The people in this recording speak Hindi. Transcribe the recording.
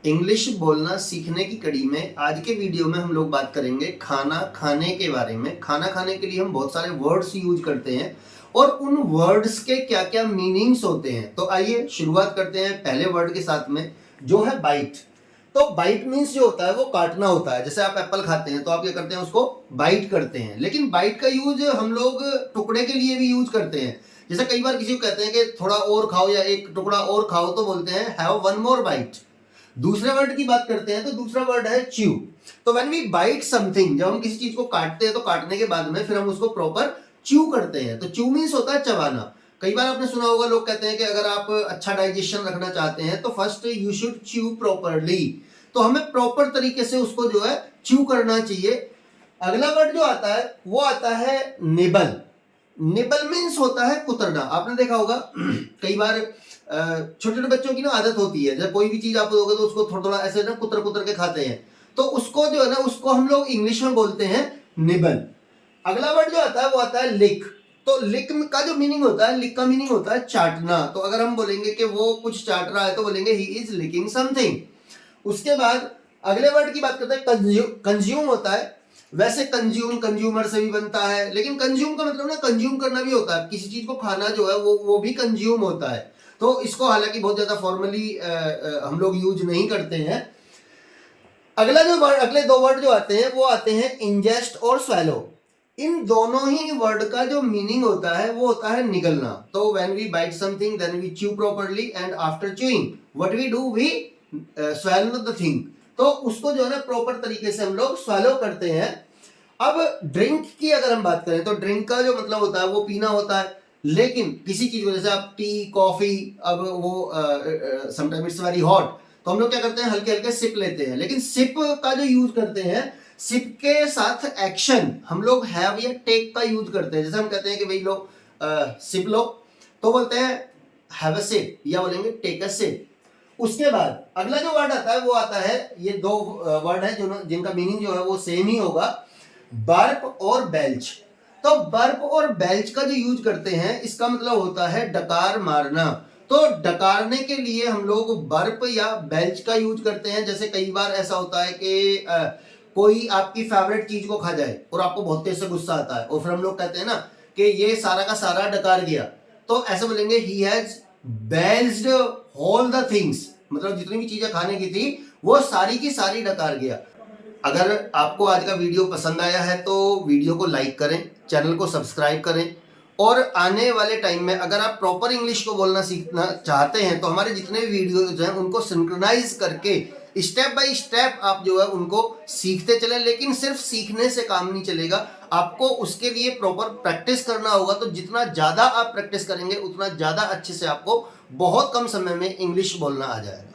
इंग्लिश बोलना सीखने की कड़ी में आज के वीडियो में हम लोग बात करेंगे खाना खाने के बारे में। खाना खाने के लिए हम बहुत सारे वर्ड्स यूज करते हैं और उन वर्ड्स के क्या क्या मीनिंग्स होते हैं। तो आइए शुरुआत करते हैं पहले वर्ड के साथ में, जो है बाइट। तो बाइट मीन्स जो होता है वो काटना होता है। जैसे आप एप्पल खाते हैं तो आप क्या करते हैं, उसको बाइट करते हैं। लेकिन बाइट का यूज हम लोग टुकड़े के लिए भी यूज करते हैं। जैसे कई बार किसी को कहते हैं कि थोड़ा और खाओ या एक टुकड़ा और खाओ, तो बोलते हैं हैव वन मोर बाइट। दूसरे वर्ड की बात करते हैं तो दूसरा वर्ड है च्यू। तो व्हेन वी बाइट समथिंग, जब हम किसी चीज को काटते हैं तो काटने के बाद में फिर हम उसको प्रॉपर च्यू करते हैं। तो च्यू मीन्स होता है चबाना। कई बार आपने सुना होगा, लोग कहते हैं कि अगर आप अच्छा डाइजेशन रखना चाहते हैं तो first you should chew properly. तो हमें प्रॉपर तरीके से उसको जो है च्यू करना चाहिए। अगला वर्ड जो आता है वो आता है निबल। निबल मीन्स होता है कुतरना। आपने देखा होगा कई बार छोटे छोटे बच्चों की ना आदत होती है, जब कोई भी चीज आप दोगे तो उसको थोड़ा थोड़ा ऐसे ना कुतर कुतर के खाते हैं। तो उसको जो है ना, उसको हम लोग इंग्लिश में बोलते हैं निबल। अगला वर्ड जो आता है वो आता है लिक। तो लिक का जो मीनिंग होता है, लिक का मीनिंग होता है चाटना। तो अगर हम बोलेंगे कि वो कुछ चाट रहा है तो बोलेंगे ही इज लिकिंग समथिंग। उसके बाद अगले वर्ड की बात करते हैं कंज्यूम होता है। वैसे कंज्यूम कंज्यूमर से भी बनता है, लेकिन कंज्यूम का मतलब ना कंज्यूम करना भी होता है। किसी चीज को खाना जो है वो भी कंज्यूम होता है। तो इसको हालांकि बहुत ज्यादा फॉर्मली हम लोग यूज नहीं करते हैं। अगला जो वर्ड, अगले दो वर्ड जो आते हैं वो आते हैं इंजेस्ट और स्वेलो। इन दोनों ही वर्ड का जो मीनिंग होता है वो होता है निगलना। तो when we bite something then we chew properly and after chewing what we do, we swallow the thing. तो उसको जो है ना प्रॉपर तरीके से हम लोग स्वेलो करते हैं। अब ड्रिंक की अगर हम बात करें तो ड्रिंक का जो मतलब होता है वो पीना होता है। लेकिन किसी चीज को, जैसे आप टी कॉफी, अब वो समटाइम इट्स वेरी हॉट, तो हम लोग क्या करते हैं, हल्के हल्के सिप लेते हैं। लेकिन सिप का जो यूज करते हैं, सिप के साथ एक्शन हम लोग हैव या टेक का यूज करते हैं। जैसे हम कहते हैं कि भाई लो सिप लो, तो बोलते हैं हैव अ सिप या बोलेंगे टेक अ सिप। उसके बाद अगला जो वर्ड आता है वो आता है, ये दो वर्ड है जो जिनका मीनिंग जो है वो सेम ही होगा, बर्प और बेल्च। तो बर्प और बेल्च का जो यूज करते हैं, इसका मतलब होता है डकार मारना। तो डकारने के लिए हम लोग बर्प या बेल्च का यूज करते हैं। जैसे कई बार ऐसा होता है कि कोई आपकी फेवरेट चीज को खा जाए और आपको बहुत तेज से गुस्सा आता है, और फिर हम लोग कहते हैं ना कि ये सारा का सारा डकार गया। तो ऐसे बोलेंगे ही हैज बेल्ज्ड ऑल द थिंग्स, मतलब जितनी भी चीजें खाने की थी वो सारी की सारी डकार गया। अगर आपको आज का वीडियो पसंद आया है तो वीडियो को लाइक करें, चैनल को सब्सक्राइब करें, और आने वाले टाइम में अगर आप प्रॉपर इंग्लिश को बोलना सीखना चाहते हैं तो हमारे जितने भी वीडियोज हैं उनको सिंक्रोनाइज करके स्टेप बाय स्टेप आप जो है उनको सीखते चलें। लेकिन सिर्फ सीखने से काम नहीं चलेगा, आपको उसके लिए प्रॉपर प्रैक्टिस करना होगा। तो जितना ज़्यादा आप प्रैक्टिस करेंगे उतना ज़्यादा अच्छे से आपको बहुत कम समय में इंग्लिश बोलना आ जाएगा।